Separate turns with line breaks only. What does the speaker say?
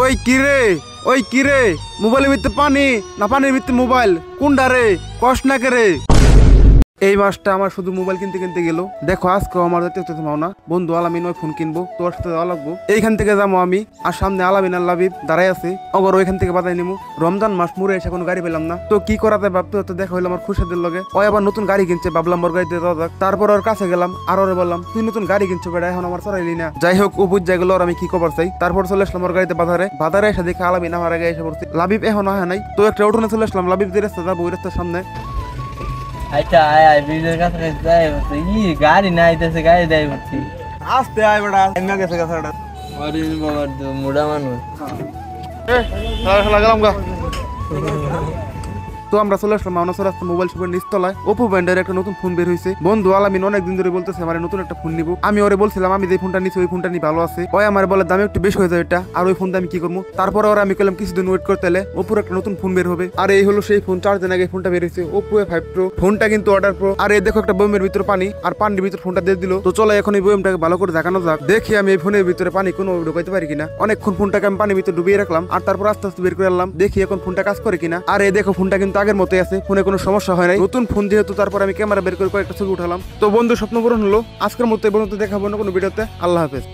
ওই কিরে ওই কিরে মোবাইলের ভিতরে পানি না পানির ভিতরে মোবাইল কোনটা রে কষ্ট না করে এই মাসটা আমার শুধু মোবাইল কিনতে কিনতে গেল। দেখো আজকে আমার যেতে মাও না বন্ধু আলামিন ওই ফোন কিনবো, তোর সাথে যাওয়া লাগবো। এইখান থেকে যাবো আমি, আর সামনে আলামিন আর লাবিব দাঁড়াই আছে। অগর ওইখান থেকে বাদাই নিবো। রমজান মাস মুড়ে এসে কোনো গাড়ি পেলাম না, তো কি করাতে ভাবতে হতে দেখা হইলো আমার খুশাদের লগে। ও আবার নতুন গাড়ি কিনছে, ভাবলাম ওর গাড়িতে যাওয়া যাক। তারপর ওর কাছে গেলাম আর ওরে বললাম তুই নতুন গাড়ি কিনছো বেড়া, এখন আমার চড়াইলি না। যাই হোক ও বুঝ যাই গেলো, আমি কি খবর চাই। তারপর চলে আসলাম ওর গাড়িতে বাজারে এসে দেখে আলামিন আমার আগে এসে পড়ছে, লাবিব এখন হয় নাই। তো একটা উঠোনে চলে আসলাম, লাবিব যে রাস্তা যাবো ওই রাস্তার সামনে।
আচ্ছা আয় ব্রিজের কাছে যাই বলছি গাড়ি না আইতেছে, গাড়ি দেয় বলছি
আস্তে আয় বেড়া এমনি গেছে গাছাটা।
আরে বাবার তো মুড়া মানুষ।
গেলাম গা। তো আমরা চলে আসলাম মাওনাসর রাস্তা মোবাইল শপের নিচতলায়। ওপো ব্র্যান্ডের একটা নতুন ফোন বের হয়েছে। বন্ধু আলামিন অনেকদিন ধরে বলতেছে আমার নতুন একটা ফোন নিবো। আমি ওরে বলছিলাম আমি যে ফোনটা নিচ্ছি ওই ফোনটা নিয়ে ভালো আছে। ওই আমার বলে দাম একটু বেশি হয়ে যায় এটা, আর ওই ফোনটা আমি কি করবো। তারপরে ওরা আমি কইলাম কিছুদিন ওয়েট করতে হলে ওপোর একটা নতুন ফোন বের হবে। আর এই হলো সেই ফোন, 4 দিন আগে ফোনটা বের হয়েছে, ওপো A5 Pro। ফোনটা কিন্তু অর্ডার প্রো। আর এই দেখো একটা বয়মের ভিতরে পানি, আর পানির ভিতরে ফোনটা দিয়ে দিল। তো চলো এখন এই বয়মটাকে ভালো করে দেখানো যাক। দেখি আমি এই ফোনের ভিতরে পানি কোনো ঢুকাইতে পারি কিনা। অনেকক্ষণ ফোনটাকে আমি পানির ভিতরে ডুবিয়ে রাখলাম, আর তারপর আস্তে আস্তে বের করে আনলাম। দেখি এখন ফোনটা কাজ করে কিনা। আর এই দেখো ফোনটা কিন্তু আগের মতোই আছে, ফোনে কোনো সমস্যা হয় নাই। নতুন ফোন যেহেতু তারপর আমি ক্যামেরা বের করে কয়েকটা ছবি উঠালাম। তো বন্ধু স্বপ্ন পূরণ হলো। আজকের মতো এই পর্যন্ত দেখাবো না কোনো ভিডিওতে। আল্লাহ হাফেজ।